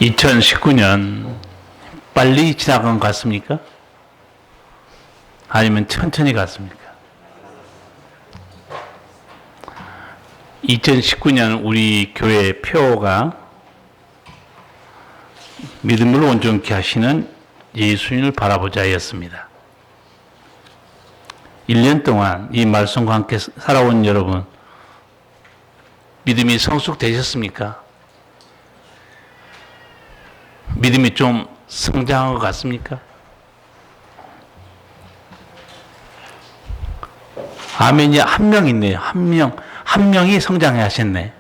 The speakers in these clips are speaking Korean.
2019년 빨리 지나간 것 같습니까? 아니면 천천히 갔습니까? 2019년 우리 교회 표어가 믿음을 온전케 하시는 예수님을 바라보자였습니다. 1년 동안 이 말씀과 함께 살아온 여러분, 믿음이 성숙되셨습니까? 믿음이 좀 성장한 것 같습니까? 아멘이 한 명 있네요. 한 명이 성장해 하셨네.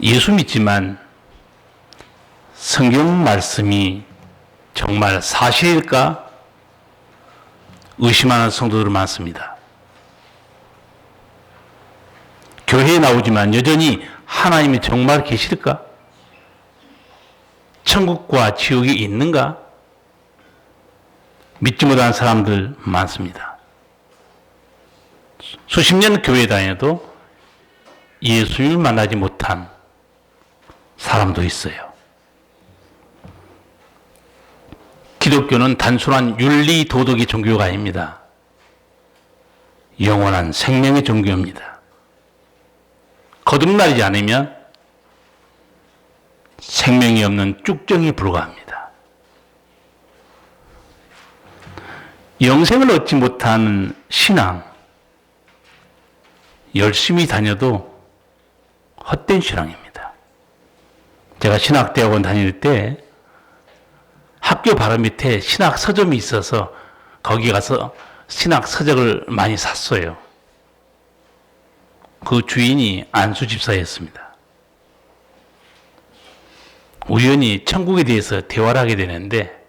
예수 믿지만 성경 말씀이 정말 사실일까 의심하는 성도들 많습니다. 교회에 나오지만 여전히 하나님이 정말 계실까? 천국과 지옥이 있는가? 믿지 못하는 사람들 많습니다. 수십 년 교회 다녀도 예수님을 만나지 못한 사람도 있어요. 기독교는 단순한 윤리 도덕의 종교가 아닙니다. 영원한 생명의 종교입니다. 거듭나지 않으면 생명이 없는 쭉정에 불과합니다. 영생을 얻지 못하는 신앙, 열심히 다녀도 헛된 신앙입니다. 제가 신학대학원 다닐 때 학교 바로 밑에 신학 서점이 있어서 거기 가서 신학 서적을 많이 샀어요. 그 주인이 안수 집사였습니다. 우연히 천국에 대해서 대화를 하게 되는데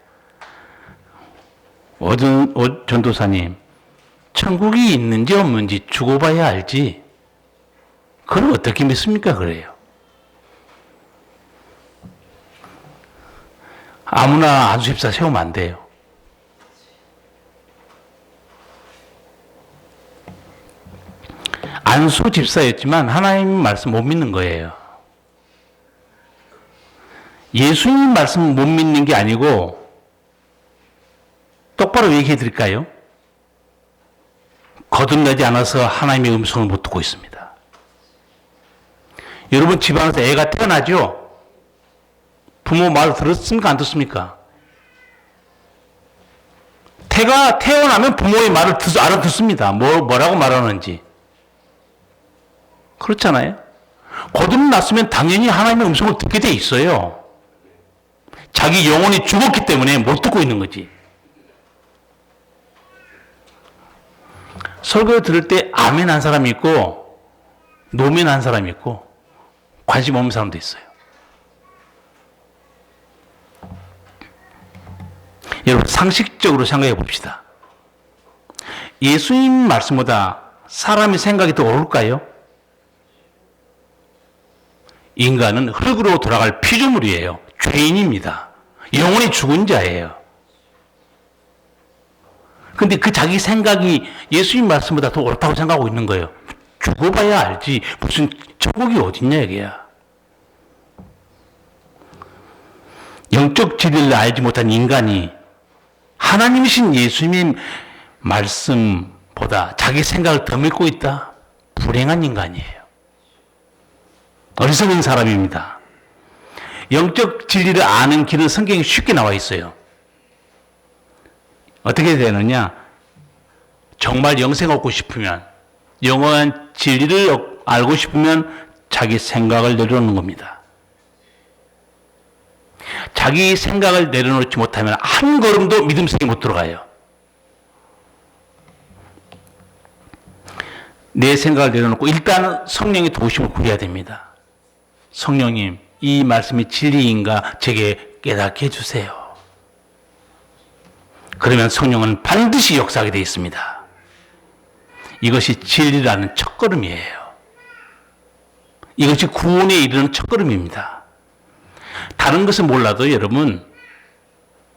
전도사님, 천국이 있는지 없는지 두고 봐야 알지 그걸 어떻게 믿습니까? 그래요. 아무나 안수 집사 세우면 안 돼요. 안수 집사였지만 하나님 말씀 못 믿는 거예요. 예수님 말씀 못 믿는 게 아니고 똑바로 얘기해 드릴까요? 거듭나지 않아서 하나님의 음성을 못 듣고 있습니다. 여러분 집안에서 애가 태어나죠? 부모 말 들었습니까? 안 듣습니까? 태가 태어나면 부모의 말을 알아듣습니다. 뭐라고 말하는지. 그렇잖아요? 거듭났으면 당연히 하나님의 음성을 듣게 돼 있어요. 자기 영혼이 죽었기 때문에 못 듣고 있는 거지. 설교 들을 때 아멘 한 사람이 있고 노멘 한 사람이 있고 관심 없는 사람도 있어요. 여러분 상식적으로 생각해 봅시다. 예수님 말씀보다 사람의 생각이 더 옳을까요? 인간은 흙으로 돌아갈 피조물이에요. 죄인입니다. 영원히 죽은 자예요. 근데 그 자기 생각이 예수님 말씀보다 더 옳다고 생각하고 있는 거예요. 죽어봐야 알지. 무슨 천국이 어딨냐 이게야. 영적 진리를 알지 못한 인간이 하나님이신 예수님 말씀보다 자기 생각을 더 믿고 있다. 불행한 인간이에요. 어리석은 사람입니다. 영적 진리를 아는 길은 성경에 쉽게 나와 있어요. 어떻게 되느냐? 정말 영생 얻고 싶으면, 영원한 진리를 알고 싶으면 자기 생각을 내려놓는 겁니다. 자기 생각을 내려놓지 못하면 한 걸음도 믿음 속에 못 들어가요. 내 생각을 내려놓고 일단 성령의 도우심을 구해야 됩니다. 성령님, 이 말씀이 진리인가 제게 깨닫게 해주세요. 그러면 성령은 반드시 역사하게 되어 있습니다. 이것이 진리라는 첫걸음이에요. 이것이 구원에 이르는 첫걸음입니다. 다른 것은 몰라도 여러분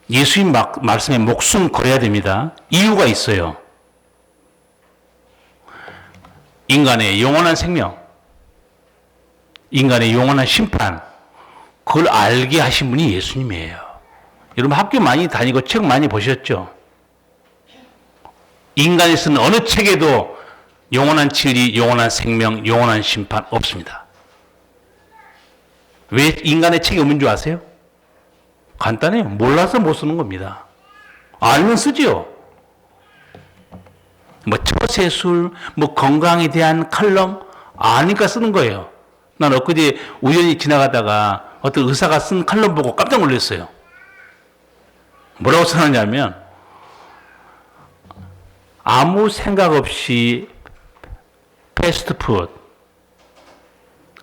예수님 말씀에 목숨 걸어야 됩니다. 이유가 있어요. 인간의 영원한 생명, 인간의 영원한 심판, 그걸 알게 하신 분이 예수님이에요. 여러분 학교 많이 다니고 책 많이 보셨죠? 인간이 쓴 어느 책에도 영원한 진리, 영원한 생명, 영원한 심판 없습니다. 왜 인간의 책이 없는 줄 아세요? 간단해요. 몰라서 못 쓰는 겁니다. 알면 쓰지요. 뭐 처세술, 뭐 건강에 대한 칼럼 아니까 쓰는 거예요. 난 엊그제 우연히 지나가다가 어떤 의사가 쓴 칼럼 보고 깜짝 놀랐어요. 뭐라고 써놨냐면 아무 생각 없이 패스트푸드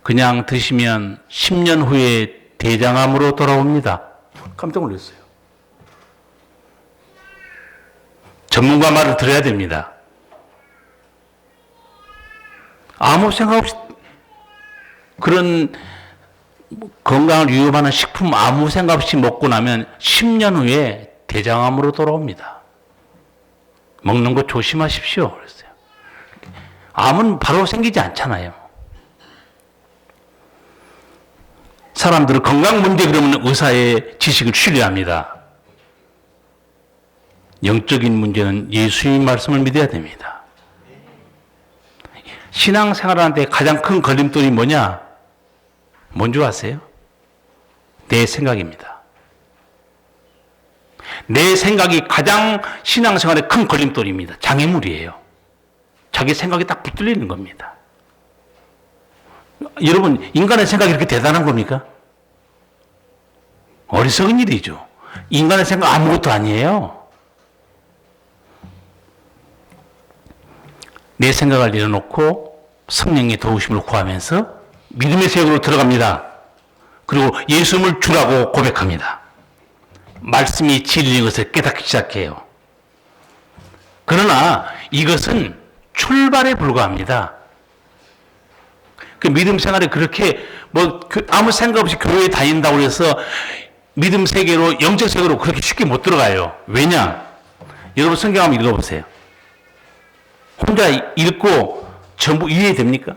그냥 드시면 10년 후에 대장암으로 돌아옵니다. 깜짝 놀랐어요. 전문가 말을 들어야 됩니다. 아무 생각 없이 그런 건강을 위협하는 식품 아무 생각 없이 먹고 나면 10년 후에 대장암으로 돌아옵니다. 먹는 거 조심하십시오. 그랬어요. 암은 바로 생기지 않잖아요. 사람들은 건강 문제 그러면 의사의 지식을 신뢰합니다. 영적인 문제는 예수의 말씀을 믿어야 됩니다. 신앙생활하는데 가장 큰 걸림돌이 뭐냐? 뭔지 아세요? 내 생각입니다. 내 생각이 가장 신앙생활의 큰 걸림돌입니다. 장애물이에요. 자기 생각이 딱 붙들리는 겁니다. 여러분, 인간의 생각이 이렇게 대단한 겁니까? 어리석은 일이죠. 인간의 생각 아무것도 아니에요. 내 생각을 내려놓고 성령의 도우심을 구하면서 믿음의 세계로 들어갑니다. 그리고 예수님을 주라고 고백합니다. 말씀이 진리인 것을 깨닫기 시작해요. 그러나 이것은 출발에 불과합니다. 그 믿음 생활에 그렇게 아무 생각 없이 교회에 다닌다고 해서 믿음 세계로, 영적 세계로 그렇게 쉽게 못 들어가요. 왜냐? 여러분 성경 한번 읽어보세요. 혼자 읽고 전부 이해됩니까?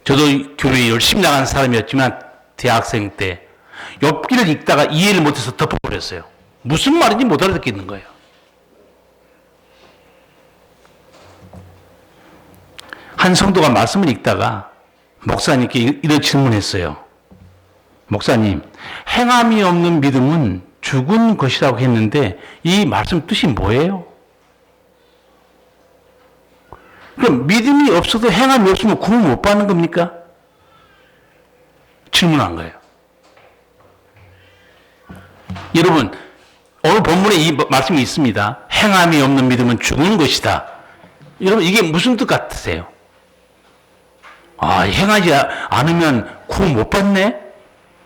저도 교회에 열심히 나가는 사람이었지만 대학생 때 욥기를 읽다가 이해를 못해서 덮어버렸어요. 무슨 말인지 못 알아듣겠는 거예요. 한 성도가 말씀을 읽다가 목사님께 이런 질문했어요. 목사님, 행함이 없는 믿음은 죽은 것이라고 했는데 이 말씀 뜻이 뭐예요? 그럼 믿음이 없어도 행함이 없으면 구원 못 받는 겁니까? 질문한 거예요. 여러분, 오늘 본문에 이 말씀이 있습니다. 행함이 없는 믿음은 죽은 것이다. 여러분, 이게 무슨 뜻 같으세요? 아, 행하지 않으면 구원 못 받네?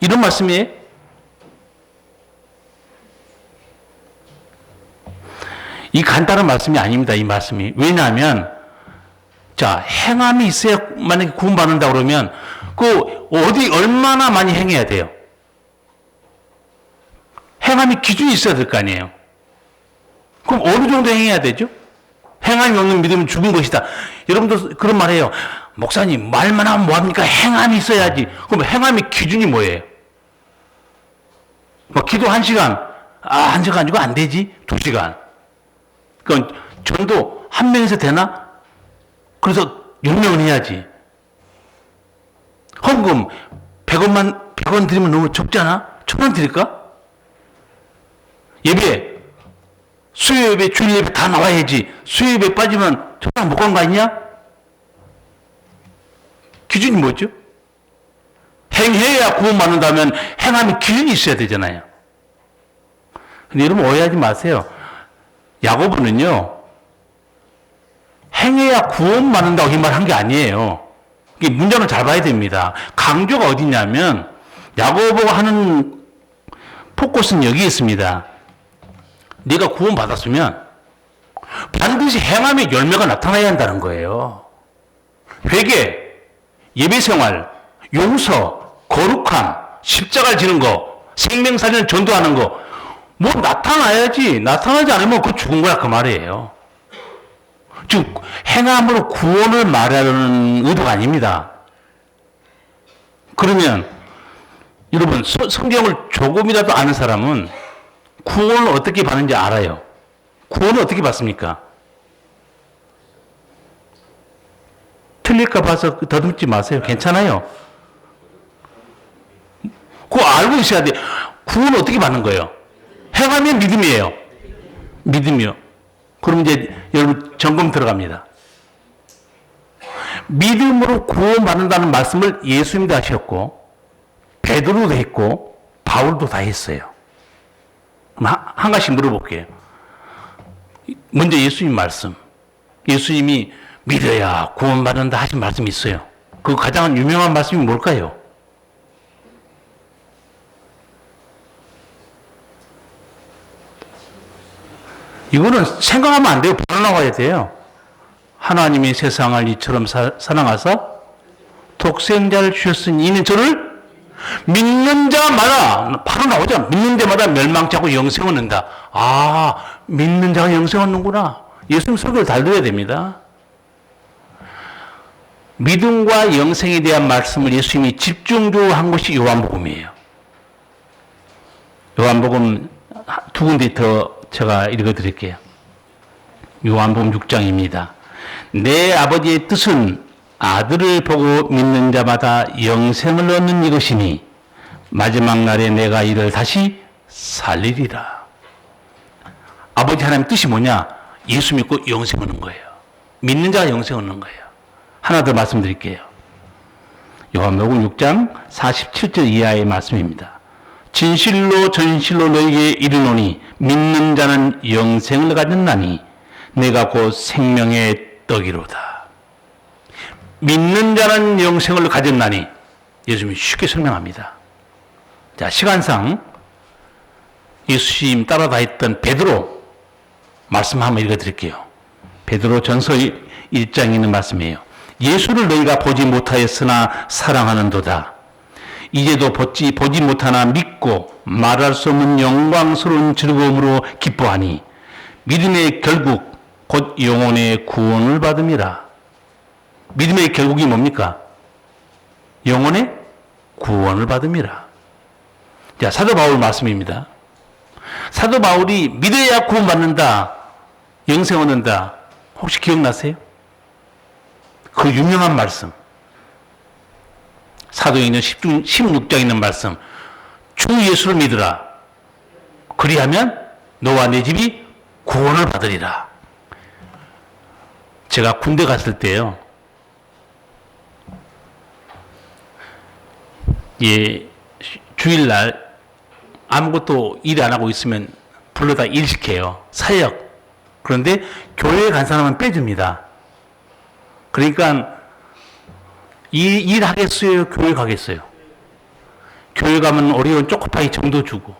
이런 말씀이에요? 이 간단한 말씀이 아닙니다. 이 말씀이. 왜냐하면 자, 행함이 있어야 만약에 구원받는다 그러면 얼마나 많이 행해야 돼요? 행함이 기준이 있어야 될 거 아니에요? 그럼 어느 정도 행해야 되죠? 행함이 없는 믿음은 죽은 것이다. 여러분도 그런 말 해요. 목사님, 말만 하면 뭐합니까? 행함이 있어야지. 그럼 행함의 기준이 뭐예요? 기도 1시간. 1시간 아니고 안 되지? 2시간. 그럼 전도 한 명에서 되나? 그래서 10명은 해야지. 헌금 100원 드리면 너무 적잖아? 1000원 드릴까? 예배, 수요 예배, 주일 예배 다 나와야지. 수요 예배 빠지면 천당 못 간 거 아니냐? 기준이 뭐죠? 행해야 구원받는다면 행하면 기준이 있어야 되잖아요. 근데 여러분 오해하지 마세요. 야고보는요, 행해야 구원받는다고 이 말 한 게 아니에요. 이게 문장을 잘 봐야 됩니다. 강조가 어디냐면 야고보가 하는 포커스는 여기 있습니다. 네가 구원받았으면 반드시 행함의 열매가 나타나야 한다는 거예요. 회개, 예배생활, 용서, 거룩함, 십자가를 지는 거, 생명살리는 전도하는 거, 뭐 나타나야지. 나타나지 않으면 그거 죽은 거야 그 말이에요. 즉 행함으로 구원을 말하는 의도가 아닙니다. 그러면 여러분 성경을 조금이라도 아는 사람은 구원을 어떻게 받는지 알아요. 구원을 어떻게 받습니까? 틀릴까 봐서 더듬지 마세요. 괜찮아요. 그거 알고 있어야 돼. 구원을 어떻게 받는 거예요? 행하면 믿음이에요. 믿음이요. 그럼 이제 여러분 점검 들어갑니다. 믿음으로 구원받는다는 말씀을 예수님도 하셨고 베드로도 했고 바울도 다 했어요. 그럼 한 가지 물어볼게요. 먼저 예수님 말씀. 예수님이 믿어야 구원받는다 하신 말씀이 있어요. 그 가장 유명한 말씀이 뭘까요? 이거는 생각하면 안 돼요. 바로 나와야 돼요. 하나님이 세상을 이처럼 사랑하사 독생자를 주셨으니 이는 저를 믿는 자마다 바로 나오죠. 믿는 자마다 멸망치 않고 영생을 얻는다. 아, 믿는 자가 영생을 얻는구나. 예수님 설교를 잘 들어야 됩니다. 믿음과 영생에 대한 말씀을 예수님이 집중적으로 한 것이 요한복음이에요. 요한복음 두 군데 더 제가 읽어드릴게요. 요한복음 6장입니다. 내 아버지의 뜻은 아들을 보고 믿는 자마다 영생을 얻는 이것이니 마지막 날에 내가 이를 다시 살리리라. 아버지 하나님 뜻이 뭐냐? 예수 믿고 영생 얻는 거예요. 믿는 자가 영생 얻는 거예요. 하나 더 말씀드릴게요. 요한복음 6장 47절 이하의 말씀입니다. 진실로 전실로 너희에게 이르노니 믿는 자는 영생을 가졌나니 내가 곧 생명의 떡이로다. 믿는 자는 영생을 가졌나니 예수님이 쉽게 설명합니다. 자, 시간상 예수님 따라다녔던 베드로 말씀 한번 읽어드릴게요. 베드로 전서 1장에 있는 말씀이에요. 예수를 너희가 보지 못하였으나 사랑하는도다. 이제도 보지 못하나 믿고 말할 수 없는 영광스러운 즐거움으로 기뻐하니 믿음의 결국 곧 영혼의 구원을 받음이라. 믿음의 결국이 뭡니까? 영혼의 구원을 받음이라. 자, 사도 바울 말씀입니다. 사도 바울이 믿어야 구원받는다, 영생 얻는다. 혹시 기억나세요? 그 유명한 말씀. 사도행전 16장에 있는 말씀. 주 예수를 믿으라. 그리하면 너와 내 집이 구원을 받으리라. 제가 군대 갔을 때요. 예, 주일날 아무것도 일 안 하고 있으면 불러다 일시켜요. 사역. 그런데 교회에 간 사람은 빼줍니다. 그러니까 일하겠어요? 교회 가겠어요? 교회 가면 어려운 초코파이 정도 주고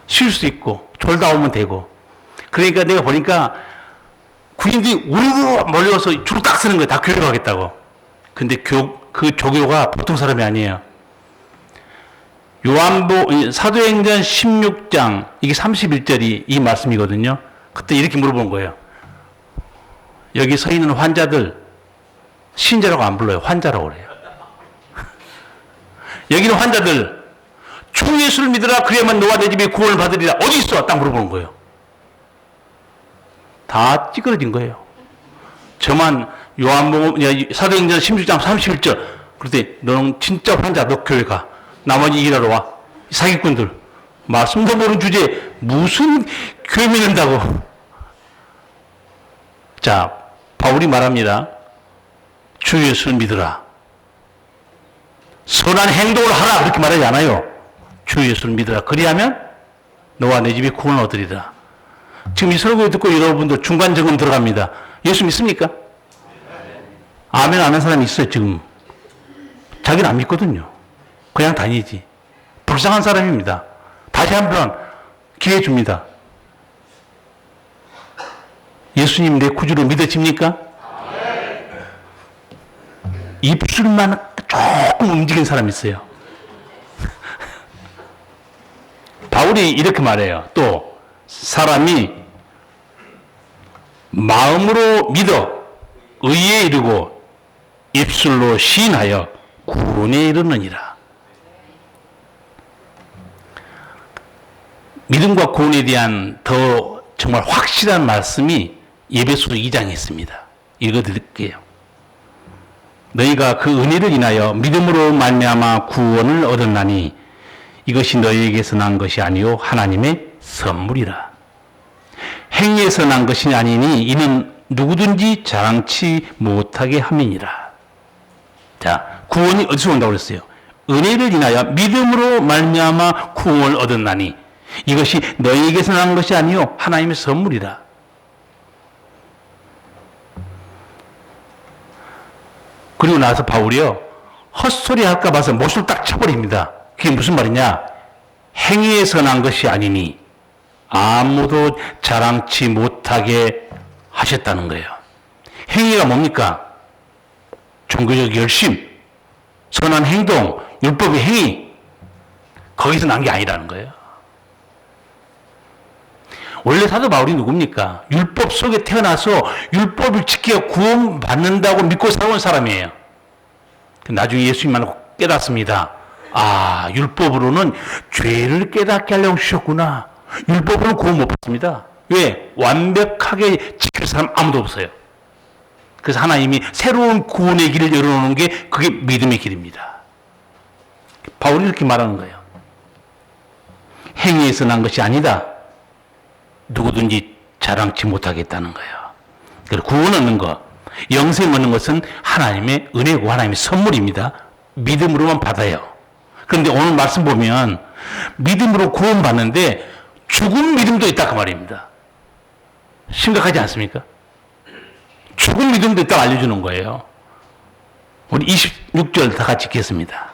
쉴 수 있고 졸다 오면 되고. 그러니까 내가 보니까 군인들이 우르르 몰려서 줄 딱 쓰는 거예요. 다 교회 가겠다고. 근데 그 조교가 보통 사람이 아니에요. 사도행전 16장 이게 31절이 이 말씀이거든요. 그때 이렇게 물어본 거예요. 여기 서 있는 환자들 신자라고 안 불러요. 환자라고 그래요. 여기는 환자들 주 예수를 믿으라. 그래야만 너와 내 집이 구원을 받으리라. 어디 있어? 딱 물어보는 거예요. 다 찌그러진 거예요. 저만 사도행전 16장 31절. 그런데 너는 진짜 환자, 너 교회 가. 나머지 일하러 와. 사기꾼들. 말씀도 모르는 주제에 무슨 교회 믿는다고. 자, 바울이 말합니다. 주 예수를 믿으라. 선한 행동을 하라. 그렇게 말하지 않아요. 주 예수를 믿으라. 그리하면 너와 내 집이 구원을 얻으리라. 지금 이 설교 듣고 여러분들 중간 점검 들어갑니다. 예수 믿습니까? 아멘 안 하는 사람이 있어요, 지금. 자기는 안 믿거든요. 그냥 다니지. 불쌍한 사람입니다. 다시 한번 기회 줍니다. 예수님 내 구주로 믿어집니까? 입술만 조금 움직인 사람이 있어요. 바울이 이렇게 말해요. 또 사람이 마음으로 믿어 의에 이르고 입술로 시인하여 구원에 이르느니라. 믿음과 구원에 대한 더 정말 확실한 말씀이 에베소서 2장에 있습니다. 읽어드릴게요. 너희가 그 은혜를 인하여 믿음으로 말미암아 구원을 얻었나니 이것이 너희에게서 난 것이 아니요 하나님의 선물이라. 행위에서 난 것이 아니니 이는 누구든지 자랑치 못하게 함이니라. 자, 구원이 어디서 온다고 그랬어요? 은혜를 인하여 믿음으로 말미암아 구원을 얻었나니 이것이 너희에게서 난 것이 아니요 하나님의 선물이라. 그리고 나서 바울이요, 헛소리 할까 봐서 못을 딱 쳐버립니다. 그게 무슨 말이냐? 행위에서 난 것이 아니니 아무도 자랑치 못하게 하셨다는 거예요. 행위가 뭡니까? 종교적 열심, 선한 행동, 율법의 행위, 거기서 난 게 아니라는 거예요. 원래 사도 바울이 누굽니까? 율법 속에 태어나서 율법을 지켜 구원받는다고 믿고 살아온 사람이에요. 나중에 예수님 만나고 깨닫습니다. 아, 율법으로는 죄를 깨닫게 하려고 주셨구나. 율법으로는 구원 못 받습니다. 왜? 완벽하게 지킬 사람 아무도 없어요. 그래서 하나님이 새로운 구원의 길을 열어놓는 게 그게 믿음의 길입니다. 바울이 이렇게 말하는 거예요. 행위에서 난 것이 아니다. 누구든지 자랑치 못하겠다는 거예요. 그리고 구원 얻는 것, 영생 얻는 것은 하나님의 은혜고 하나님의 선물입니다. 믿음으로만 받아요. 그런데 오늘 말씀 보면 믿음으로 구원 받는데 죽은 믿음도 있다 그 말입니다. 심각하지 않습니까? 죽은 믿음도 있다고 알려주는 거예요. 우리 26절 다 같이 읽겠습니다.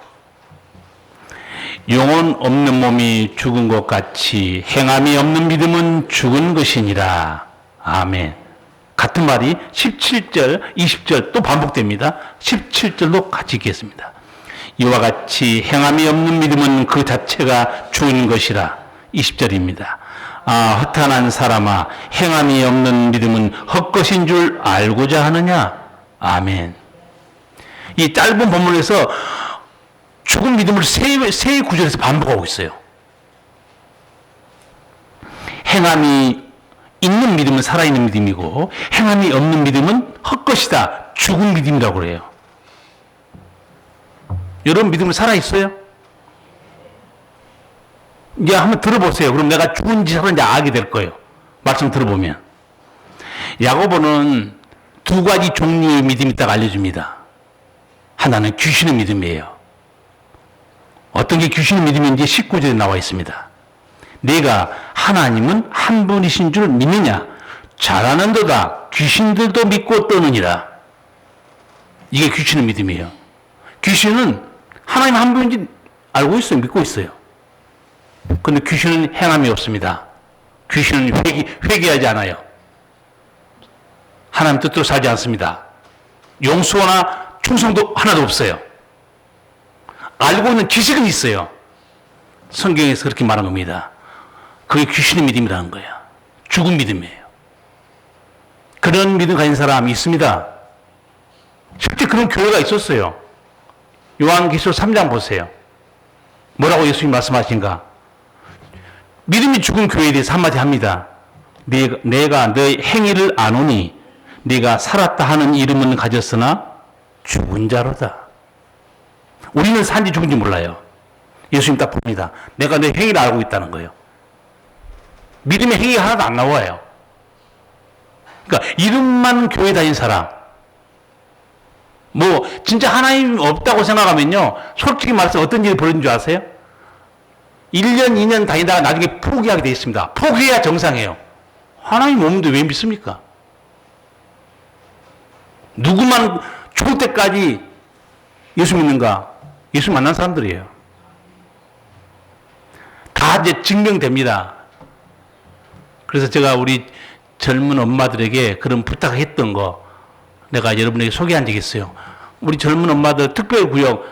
영혼 없는 몸이 죽은 것 같이 행함이 없는 믿음은 죽은 것이니라. 아멘. 같은 말이 17절, 20절 또 반복됩니다. 17절도 같이 읽겠습니다. 이와 같이 행함이 없는 믿음은 그 자체가 죽은 것이라. 20절입니다. 아, 허탄한 사람아, 행함이 없는 믿음은 헛것인 줄 알고자 하느냐? 아멘. 이 짧은 본문에서 죽은 믿음을 세 구절에서 반복하고 있어요. 행함이 있는 믿음은 살아있는 믿음이고 행함이 없는 믿음은 헛것이다. 죽은 믿음이라고 그래요. 여러분 믿음은 살아있어요? 이제 한번 들어보세요. 그럼 내가 죽은지 살았는지 알게 될 거예요. 말씀 들어보면. 야고보는 두 가지 종류의 믿음이 있다고 알려줍니다. 하나는 귀신의 믿음이에요. 어떤 게 귀신의 믿음인지 19절에 나와 있습니다. 내가 하나님은 한 분이신 줄 믿느냐? 잘하는도다. 귀신들도 믿고 떠느니라. 이게 귀신의 믿음이에요. 귀신은 하나님 한 분인지 알고 있어요. 믿고 있어요. 그런데 귀신은 행함이 없습니다. 귀신은 회개하지 않아요. 하나님 뜻대로 살지 않습니다. 용서나 충성도 하나도 없어요. 알고 있는 지식은 있어요. 성경에서 그렇게 말한 겁니다. 그게 귀신의 믿음이라는 거예요. 죽은 믿음이에요. 그런 믿음 가진 사람이 있습니다. 실제 그런 교회가 있었어요. 요한계시록 3장 보세요. 뭐라고 예수님 말씀하신가? 믿음이 죽은 교회에 대해서 한마디 합니다. 내가 너의 행위를 아노니 네가 살았다 하는 이름은 가졌으나 죽은 자로다. 우리는 산지 죽은지 몰라요. 예수님 딱 봅니다. 내가 내 행위를 알고 있다는 거예요. 믿음의 행위가 하나도 안 나와요. 그러니까 이름만 교회 다닌 사람, 뭐 진짜 하나님 없다고 생각하면요, 솔직히 말해서 어떤 일이 벌어진 줄 아세요? 1년, 2년 다니다가 나중에 포기하게 돼 있습니다. 포기해야 정상이에요. 하나님 없는데 왜 믿습니까? 누구만 죽을 때까지 예수 믿는가? 예수 만난 사람들이에요. 다 이제 증명됩니다. 그래서 제가 우리 젊은 엄마들에게 그런 부탁했던 거 내가 여러분에게 소개한 적이 있어요. 우리 젊은 엄마들 특별구역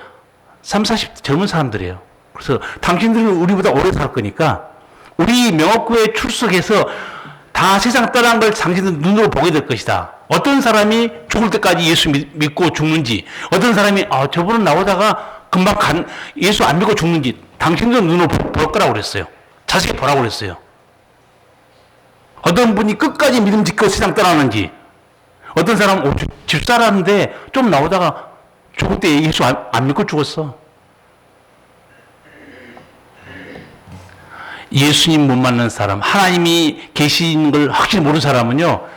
30, 40대 젊은 사람들이에요. 그래서 당신들은 우리보다 오래 살 거니까 우리 명업구에 출석해서 다 세상 떠난 걸 당신들 눈으로 보게 될 것이다. 어떤 사람이 죽을 때까지 예수 믿고 죽는지, 어떤 사람이 저분은 나오다가 금방 예수 안 믿고 죽는지 당신도 눈으로 볼 거라고 그랬어요. 자세히 보라고 그랬어요. 어떤 분이 끝까지 믿음 지켜 세상 떠나는지, 어떤 사람은 집사라는데 좀 나오다가 죽을 때 예수 안 믿고 죽었어. 예수님 못 만난 사람, 하나님이 계신 걸 확실히 모르는 사람은요,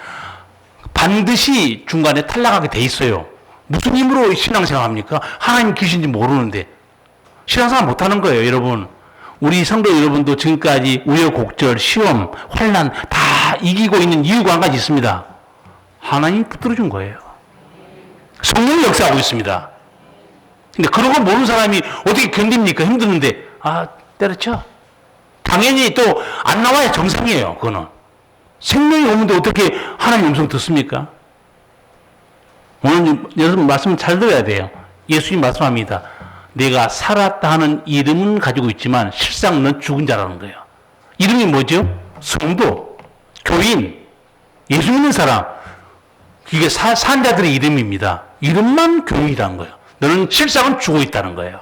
반드시 중간에 탈락하게 돼 있어요. 무슨 힘으로 신앙생활 합니까? 하나님 계신지 모르는데. 신앙생활 못하는 거예요, 여러분. 우리 성도 여러분도 지금까지 우여곡절, 시험, 환난 다 이기고 있는 이유가 한 가지 있습니다. 하나님 붙들어준 거예요. 성령이 역사하고 있습니다. 근데 그런 걸 모르는 사람이 어떻게 견딥니까? 힘드는데, 때려쳐. 당연히 또 안 나와야 정상이에요, 그거는. 생명이 없는데 어떻게 하나님 음성 듣습니까? 오늘 여러분 말씀 잘 들어야 돼요. 예수님 말씀합니다. 내가 살았다 하는 이름은 가지고 있지만 실상 넌 죽은 자라는 거예요. 이름이 뭐죠? 성도, 교인, 예수 믿는 사람. 이게 산 자들의 이름입니다. 이름만 교인이라는 거예요. 너는 실상은 죽어 있다는 거예요.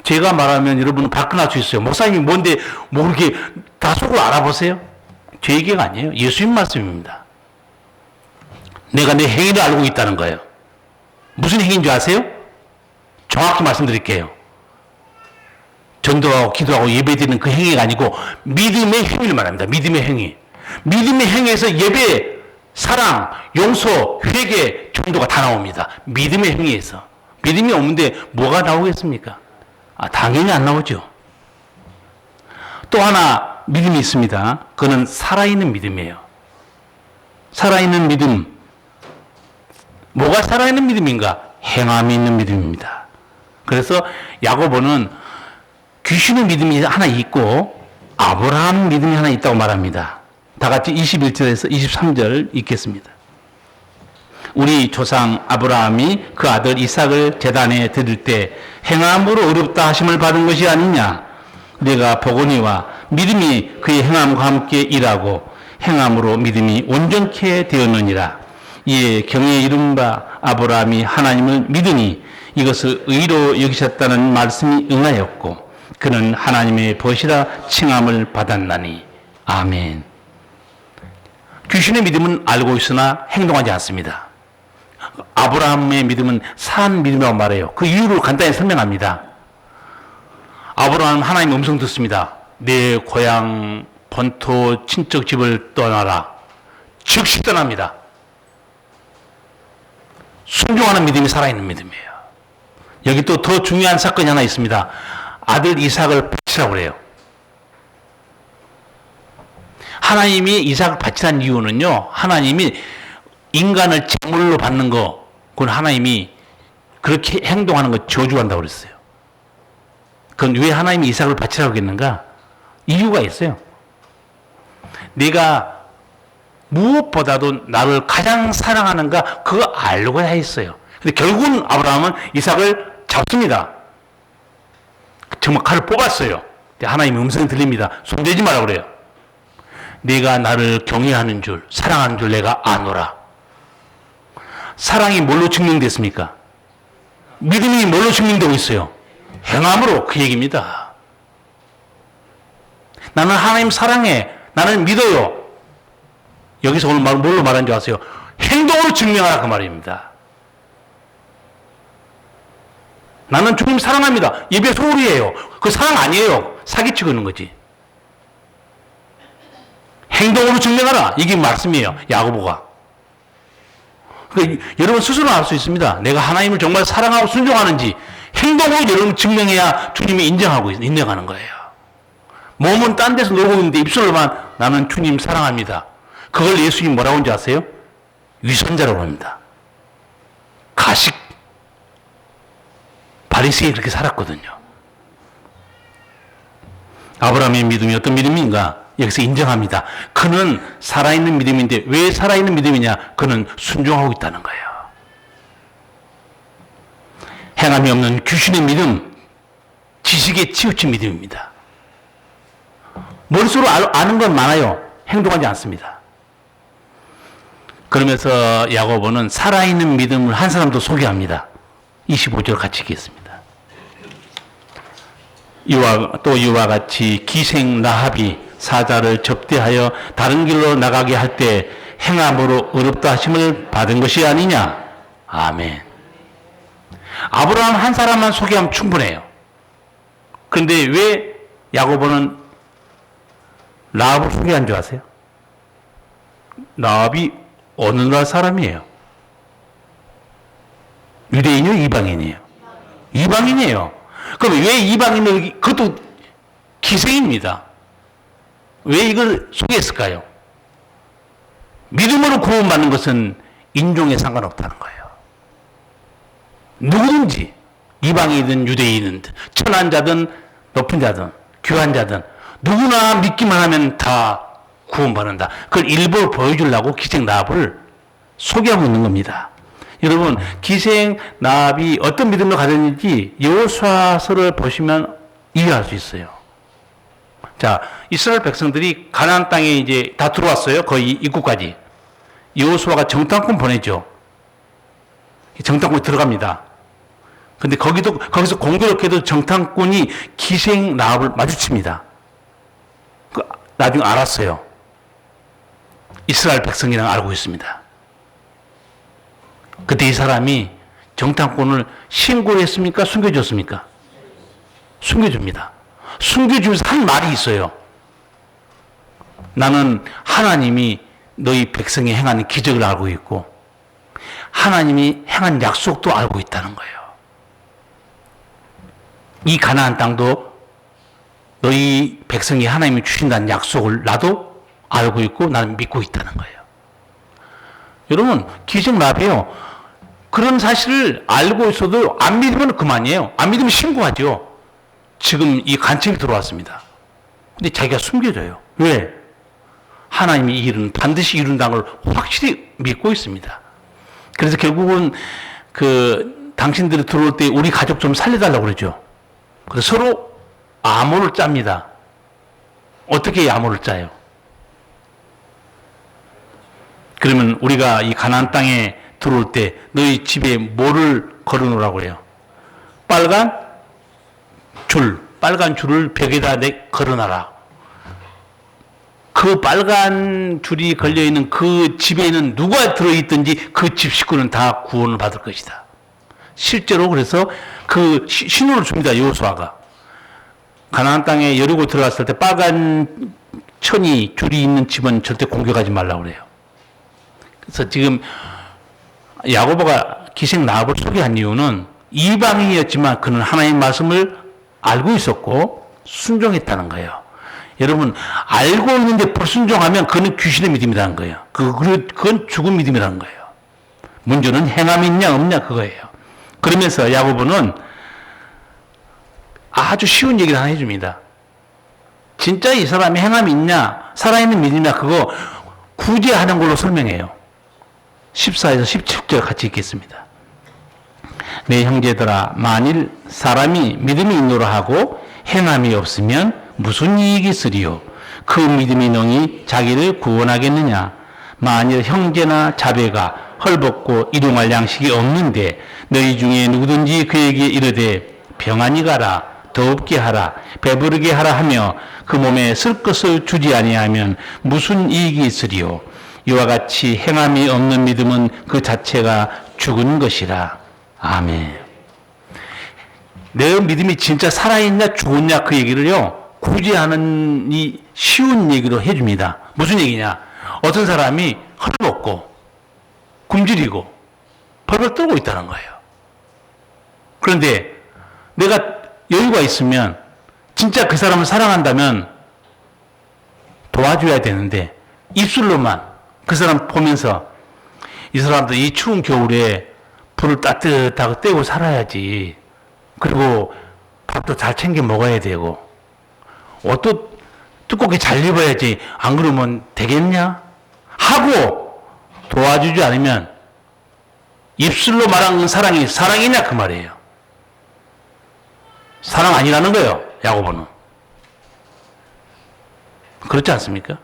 제가 말하면 여러분은 발끈할 수 있어요. 목사님이 뭔데 뭐 그렇게 다 속을 알아보세요? 제 얘기가 아니에요. 예수님 말씀입니다. 내가 내 행위를 알고 있다는 거예요. 무슨 행위인 줄 아세요? 정확히 말씀드릴게요. 전도하고 기도하고 예배드리는 그 행위가 아니고 믿음의 행위를 말합니다. 믿음의 행위. 믿음의 행위에서 예배, 사랑, 용서, 회개 정도가 다 나옵니다. 믿음의 행위에서. 믿음이 없는데 뭐가 나오겠습니까? 당연히 안 나오죠. 또 하나 믿음이 있습니다. 그거는 살아있는 믿음이에요. 살아있는 믿음. 뭐가 살아있는 믿음인가? 행함이 있는 믿음입니다. 그래서 야고보는 귀신의 믿음이 하나 있고 아브라함 믿음이 하나 있다고 말합니다. 다 같이 21절에서 23절 읽겠습니다. 우리 조상 아브라함이 그 아들 이삭을 제단에 드릴 때 행함으로 어렵다 하심을 받은 것이 아니냐. 내가 보거니와 믿음이 그의 행함과 함께 일하고 행함으로 믿음이 온전케 되었느니라. 이에 경에 이른 바 아브라함이 하나님을 믿으니 이것을 의로 여기셨다는 말씀이 응하였고 그는 하나님의 벗이라 칭함을 받았나니. 아멘. 귀신의 믿음은 알고 있으나 행동하지 않습니다. 아브라함의 믿음은 산 믿음이라고 말해요. 그 이유를 간단히 설명합니다. 아브라함은 하나님 음성 듣습니다. 내 고향 본토 친척 집을 떠나라. 즉시 떠납니다. 순종하는 믿음이 살아있는 믿음이에요. 여기 또 더 중요한 사건이 하나 있습니다. 아들 이삭을 바치라고 그래요. 하나님이 이삭을 바치라는 이유는요, 하나님이 인간을 제물로 받는 거, 그건 하나님이 그렇게 행동하는 거 저주한다고 그랬어요. 그건 왜 하나님이 이삭을 바치라고 했는가? 이유가 있어요. 네가 무엇보다도 나를 가장 사랑하는가, 그거 알고야 했어요. 근데 결국은 아브라함은 이삭을 잡습니다. 정말 칼을 뽑았어요. 하나님의 음성이 들립니다. 손대지 마라 그래요. 네가 나를 경외하는 줄, 사랑하는 줄 내가 아노라. 사랑이 뭘로 증명됐습니까? 믿음이 뭘로 증명되고 있어요? 행함으로. 그 얘기입니다. 나는 하나님 사랑해. 나는 믿어요. 여기서 오늘 뭘로 말하는 줄 아세요? 행동으로 증명하라 그 말입니다. 나는 주님 사랑합니다. 예배 소홀이에요. 그 사랑 아니에요. 사기치고 있는 거지. 행동으로 증명하라. 이게 말씀이에요. 야고보가. 그러니까 여러분 스스로 알 수 있습니다. 내가 하나님을 정말 사랑하고 순종하는지 행동으로 여러분 증명해야 주님이 인정하는 거예요. 몸은 딴 데서 놀고 있는데 입술로만 나는 주님 사랑합니다. 그걸 예수님 뭐라고 하는지 아세요? 위선자라고 합니다. 가식. 바리새인이 그렇게 살았거든요. 아브라함의 믿음이 어떤 믿음인가? 여기서 인정합니다. 그는 살아있는 믿음인데 왜 살아있는 믿음이냐? 그는 순종하고 있다는 거예요. 행함이 없는 귀신의 믿음, 지식에 치우친 믿음입니다. 머릿속으로 아는 건 많아요. 행동하지 않습니다. 그러면서 야고보는 살아있는 믿음을 한 사람도 소개합니다. 25절 같이 읽겠습니다. 이와 같이 기생 라합이 사자를 접대하여 다른 길로 나가게 할 때 행함으로 의롭다 하심을 받은 것이 아니냐. 아멘. 아브라함 한 사람만 소개하면 충분해요. 그런데 왜 야고보는 라합을 소개한 줄 아세요? 라합이 어느 나라 사람이에요? 유대인이요? 이방인이에요? 이방인이에요. 그럼 왜 이방인을, 그것도 기생입니다. 왜 이걸 소개했을까요? 믿음으로 구원받는 것은 인종에 상관없다는 거예요. 누구든지 이방이든 유대인이든 천한 자든 높은 자든 귀한 자든 누구나 믿기만 하면 다 구원받는다. 그걸 일부러 보여주려고 기생 라합을 소개하고 있는 겁니다. 여러분, 기생 라합이 어떤 믿음을 가졌는지 여호수아서를 보시면 이해할 수 있어요. 자, 이스라엘 백성들이 가나안 땅에 이제 다 들어왔어요. 거의 입구까지. 여호수아가 정탐꾼 보내죠. 정탐꾼이 들어갑니다. 근데 거기서 공교롭게도 정탐꾼이 기생 라합을 마주칩니다. 나중에 알았어요. 이스라엘 백성이랑 알고 있습니다. 그때 이 사람이 정탐꾼을 신고를 했습니까? 숨겨줬습니까? 숨겨줍니다. 숨겨주면서 한 말이 있어요. 나는 하나님이 너희 백성이 행하는 기적을 알고 있고 하나님이 행한 약속도 알고 있다는 거예요. 이 가나안 땅도 너희 백성이 하나님이 주신다는 약속을 나도 알고 있고 나는 믿고 있다는 거예요. 여러분, 기생 라합이에요. 그런 사실을 알고 있어도 안 믿으면 그만이에요. 안 믿으면 신고하죠. 지금 이 간첩이 들어왔습니다. 근데 자기가 숨겨져요. 왜? 하나님이 이 일은 반드시 이룬다는 걸 확실히 믿고 있습니다. 그래서 결국은 당신들이 들어올 때 우리 가족 좀 살려달라고 그러죠. 그래서 서로 암호를 짭니다. 어떻게 암호를 짜요? 그러면 우리가 이 가나안 땅에 들어올 때 너희 집에 뭐를 걸어놓으라고 해요? 빨간 줄을 벽에다 걸어놔라. 그 빨간 줄이 걸려있는 그 집에는 누가 들어있든지 그 집 식구는 다 구원을 받을 것이다. 실제로 그래서 그 신호를 줍니다. 여호수아가. 가나안 땅에 여리고 들어갔을 때 빨간 줄이 있는 집은 절대 공격하지 말라고 그래요. 그래서 지금 야고보가 기생 라합을 소개한 이유는 이방인이었지만 그는 하나님의 말씀을 알고 있었고 순종했다는 거예요. 여러분, 알고 있는데 불순종하면 그건 귀신의 믿음이라는 거예요. 그건 죽은 믿음이라는 거예요. 문제는 행함이 있냐 없냐 그거예요. 그러면서 야고보는 아주 쉬운 얘기를 하나 해줍니다. 진짜 이 사람이 행함이 있냐 살아있는 믿음이냐 그거 구제하는 걸로 설명해요. 14에서 17절 같이 읽겠습니다. 내 형제들아, 만일 사람이 믿음이 있노라 하고 행함이 없으면 무슨 이익이 있으리요? 그 믿음이 능히 자기를 구원하겠느냐? 만일 형제나 자매가 헐벗고 일용할 양식이 없는데 너희 중에 누구든지 그에게 이르되 평안히 가라, 더웁게 하라, 배부르게 하라 하며 그 몸에 쓸 것을 주지 아니하면 무슨 이익이 있으리요? 이와 같이 행함이 없는 믿음은 그 자체가 죽은 것이라. 아멘. 내 믿음이 진짜 살아있냐 죽었냐 그 얘기를요 구제하는 이 쉬운 얘기로 해줍니다. 무슨 얘기냐? 어떤 사람이 헐벗고 굶주리고 벌벌 떨고 있다는 거예요. 그런데 내가 여유가 있으면 진짜 그 사람을 사랑한다면 도와줘야 되는데 입술로만 그 사람 보면서 이 사람도 이 추운 겨울에 불을 따뜻하게 떼고 살아야지. 그리고 밥도 잘 챙겨 먹어야 되고 옷도 두껍게 잘 입어야지. 안 그러면 되겠냐? 하고 도와주지 않으면 입술로 말하는 사랑이 사랑이냐 그 말이에요. 사랑 아니라는 거예요. 야고보는. 그렇지 않습니까?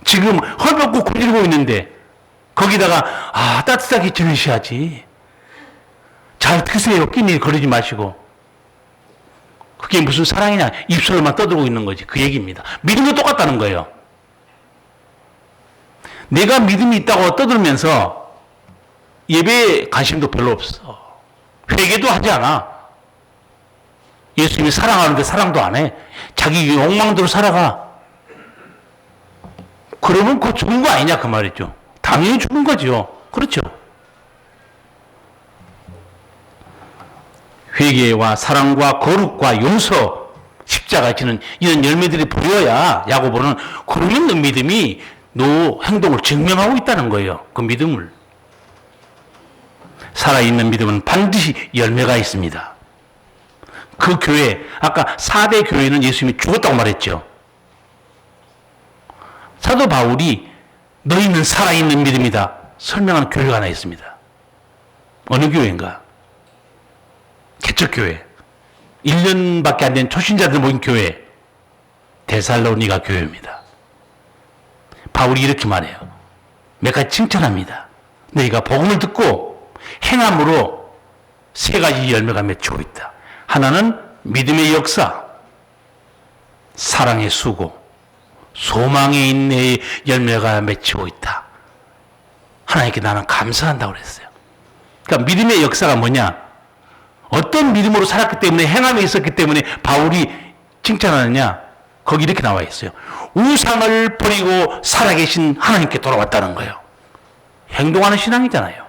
지금 헐벗고 굶주리고 있는데 거기다가 따뜻하게 지내셔야지. 잘 드세요. 끼니 거르지 마시고. 그게 무슨 사랑이냐. 입술로만 떠들고 있는 거지. 그 얘기입니다. 믿음도 똑같다는 거예요. 내가 믿음이 있다고 떠들면서 예배에 관심도 별로 없어. 회개도 하지 않아. 예수님이 사랑하는데 사랑도 안 해. 자기 욕망대로 살아가. 그러면 그거 죽은 거 아니냐 그 말이죠. 당연히 죽은 거죠. 그렇죠. 회개와 사랑과 거룩과 용서, 십자가 지는 이런 열매들이 보여야 야고보는 그러면 너 믿음이 너 행동을 증명하고 있다는 거예요. 그 믿음을. 살아있는 믿음은 반드시 열매가 있습니다. 그 교회, 아까 4대 교회는 예수님이 죽었다고 말했죠. 사도 바울이 너희는 살아있는 믿음이다 설명한 교회가 하나 있습니다. 어느 교회인가? 개척교회. 1년밖에 안 된 초신자들 모인 교회. 데살로니가 교회입니다. 바울이 이렇게 말해요. 몇 가지 칭찬합니다. 너희가 복음을 듣고 행함으로 3가지 열매가 맺히고 있다. 하나는 믿음의 역사, 사랑의 수고, 소망의 인내의 열매가 맺히고 있다. 하나님께 나는 감사한다고 그랬어요. 그러니까 믿음의 역사가 뭐냐? 어떤 믿음으로 살았기 때문에 행함이 있었기 때문에 바울이 칭찬하느냐? 거기 이렇게 나와 있어요. 우상을 버리고 살아계신 하나님께 돌아왔다는 거예요. 행동하는 신앙이잖아요.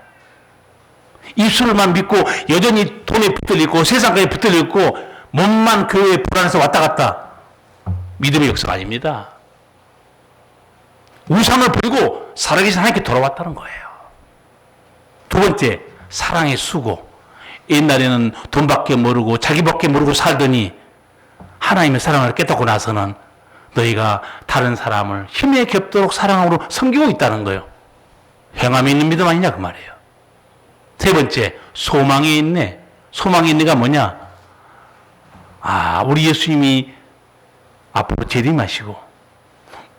입술만 믿고 여전히 돈에 붙들려 있고 세상까지 붙들려 있고 몸만 교회에 불안해서 왔다 갔다. 믿음의 역사가 아닙니다. 우상을 버리고 살아계신 하나님께 돌아왔다는 거예요. 두 번째, 사랑의 수고. 옛날에는 돈밖에 모르고 자기밖에 모르고 살더니 하나님의 사랑을 깨닫고 나서는 너희가 다른 사람을 힘에 겹도록 사랑으로 섬기고 있다는 거예요. 행함이 있는 믿음 아니냐 그 말이에요. 세 번째, 소망이 있네. 소망이 있네가 뭐냐? 우리 예수님이 앞으로 재림하시고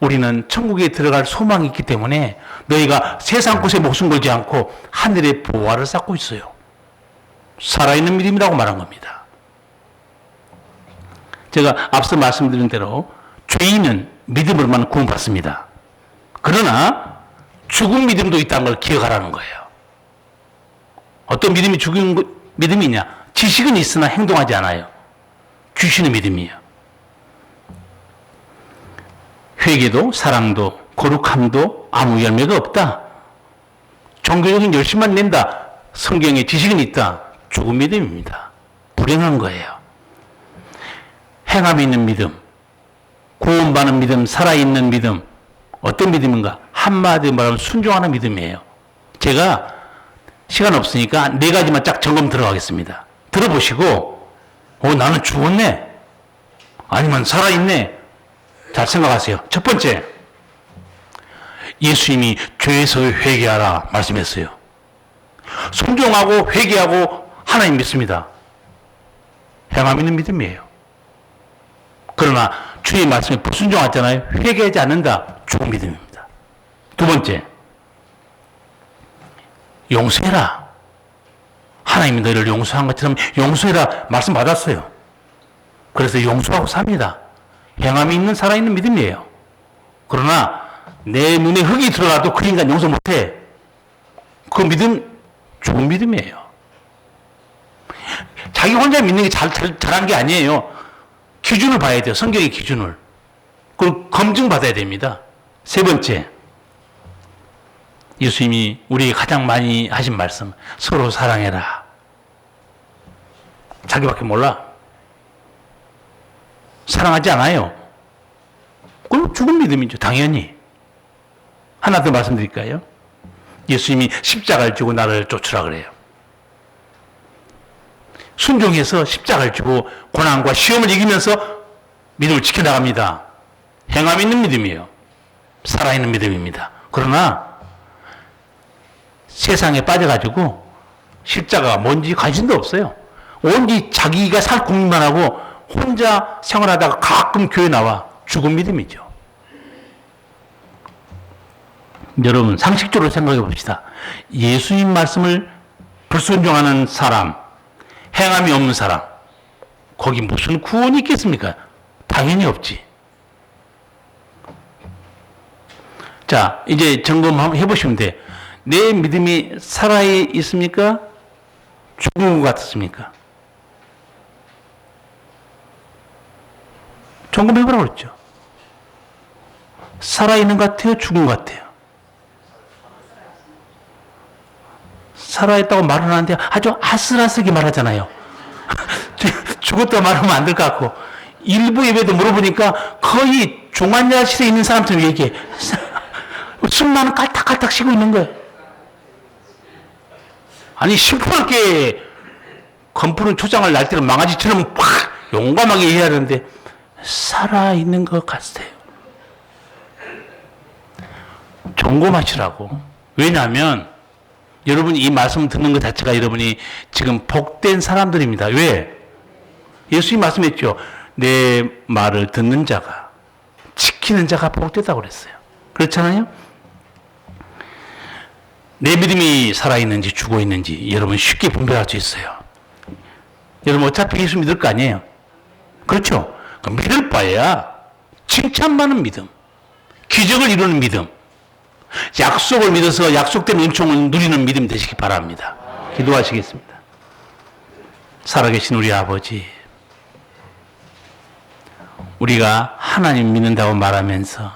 우리는 천국에 들어갈 소망이 있기 때문에 너희가 세상 곳에 목숨 걸지 않고 하늘의 보화를 쌓고 있어요. 살아있는 믿음이라고 말한 겁니다. 제가 앞서 말씀드린 대로 죄인은 믿음으로만 구원받습니다. 그러나 죽은 믿음도 있다는 걸 기억하라는 거예요. 어떤 믿음이 죽은 믿음이냐? 지식은 있으나 행동하지 않아요. 귀신의 믿음이에요. 회개도 사랑도 거룩함도 아무 열매가 없다. 종교적인 열심만 낸다. 성경에 지식은 있다. 죽은 믿음입니다. 불행한 거예요. 행함이 있는 믿음, 구원받는 믿음, 살아있는 믿음. 어떤 믿음인가? 한마디로 말하면 순종하는 믿음이에요. 제가 시간 없으니까 4가지만 쫙 점검 들어가겠습니다. 들어보시고 나는 죽었네. 아니면 살아있네. 잘 생각하세요. 첫 번째, 예수님이 죄에서 회개하라 말씀했어요. 순종하고 회개하고 하나님 믿습니다. 행함 있는 믿음이에요. 그러나 주의 말씀에 불순종하잖아요. 회개하지 않는다. 죽은 믿음입니다. 두 번째, 용서해라. 하나님이 너희를 용서한 것처럼 용서해라 말씀 받았어요. 그래서 용서하고 삽니다. 행함이 있는 살아있는 믿음이에요. 그러나 내 눈에 흙이 들어가도 그 인간 용서 못해. 그 믿음 죽은 믿음이에요. 자기 혼자 믿는 게 잘한 게 아니에요. 기준을 봐야 돼요. 성경의 기준을. 그리고 검증받아야 됩니다. 세 번째, 예수님이 우리에게 가장 많이 하신 말씀, 서로 사랑해라. 자기밖에 몰라. 사랑하지 않아요. 그럼 죽은 믿음이죠. 당연히. 하나 더 말씀드릴까요? 예수님이 십자가를 지고 나를 쫓으라 그래요. 순종해서 십자가를 지고 고난과 시험을 이기면서 믿음을 지켜나갑니다. 행함 있는 믿음이에요. 살아있는 믿음입니다. 그러나 세상에 빠져가지고 십자가가 뭔지 관심도 없어요. 온지 자기가 살 고민만 하고 혼자 생활하다가 가끔 교회 나와. 죽은 믿음이죠. 여러분 상식적으로 생각해 봅시다. 예수님 말씀을 불순종하는 사람, 행함이 없는 사람, 거기 무슨 구원이 있겠습니까? 당연히 없지. 자, 이제 점검 한번 해보시면 돼. 내 믿음이 살아있습니까? 죽은 것 같습니까? 점검해보라고 그랬죠. 살아있는 것 같아요? 죽은 것 같아요? 살아있다고 말은 하는데 아주 아슬아슬하게 말하잖아요. 죽었다고 말하면 안 될 것 같고, 일부 예배도 물어보니까 거의 종안야실에 있는 사람처럼 얘기해. 숨만 깔딱깔딱 쉬고 있는 거예요. 아니, 시퍼렇게 검푸른 초장을 날 때는 망아지처럼 팍 용감하게 해야 하는데 살아있는 것 같아요. 점검하시라고. 왜냐하면 여러분이 이 말씀 듣는 것 자체가 여러분이 지금 복된 사람들입니다. 왜? 예수님 말씀했죠. 내 말을 듣는 자가, 지키는 자가 복되다고 그랬어요. 그렇잖아요? 내 믿음이 살아있는지 죽어 있는지 여러분 쉽게 분별할 수 있어요. 여러분 어차피 예수 믿을 거 아니에요? 그렇죠? 믿을 바에야 칭찬받는 믿음, 기적을 이루는 믿음, 약속을 믿어서 약속된 은총을 누리는 믿음 되시기 바랍니다. 기도하시겠습니다. 살아계신 우리 아버지, 우리가 하나님 믿는다고 말하면서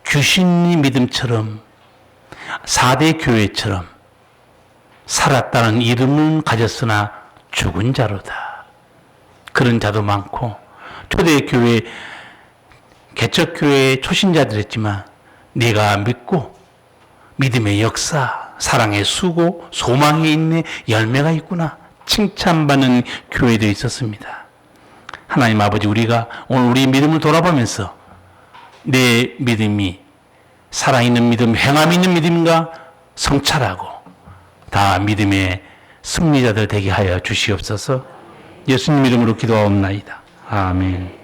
귀신의 믿음처럼 4대 교회처럼 살았다는 이름은 가졌으나 죽은 자로다. 그런 자도 많고 초대교회, 개척교회 초신자들이었지만 네가 믿고 믿음의 역사, 사랑의 수고, 소망의 인내, 열매가 있구나 칭찬받는 교회도 있었습니다. 하나님 아버지, 우리가 오늘 우리 믿음을 돌아보면서 내 믿음이 살아있는 믿음, 행함 있는 믿음인가 성찰하고 다 믿음의 승리자들 되게 하여 주시옵소서. 예수님 이름으로 기도하옵나이다. 아멘.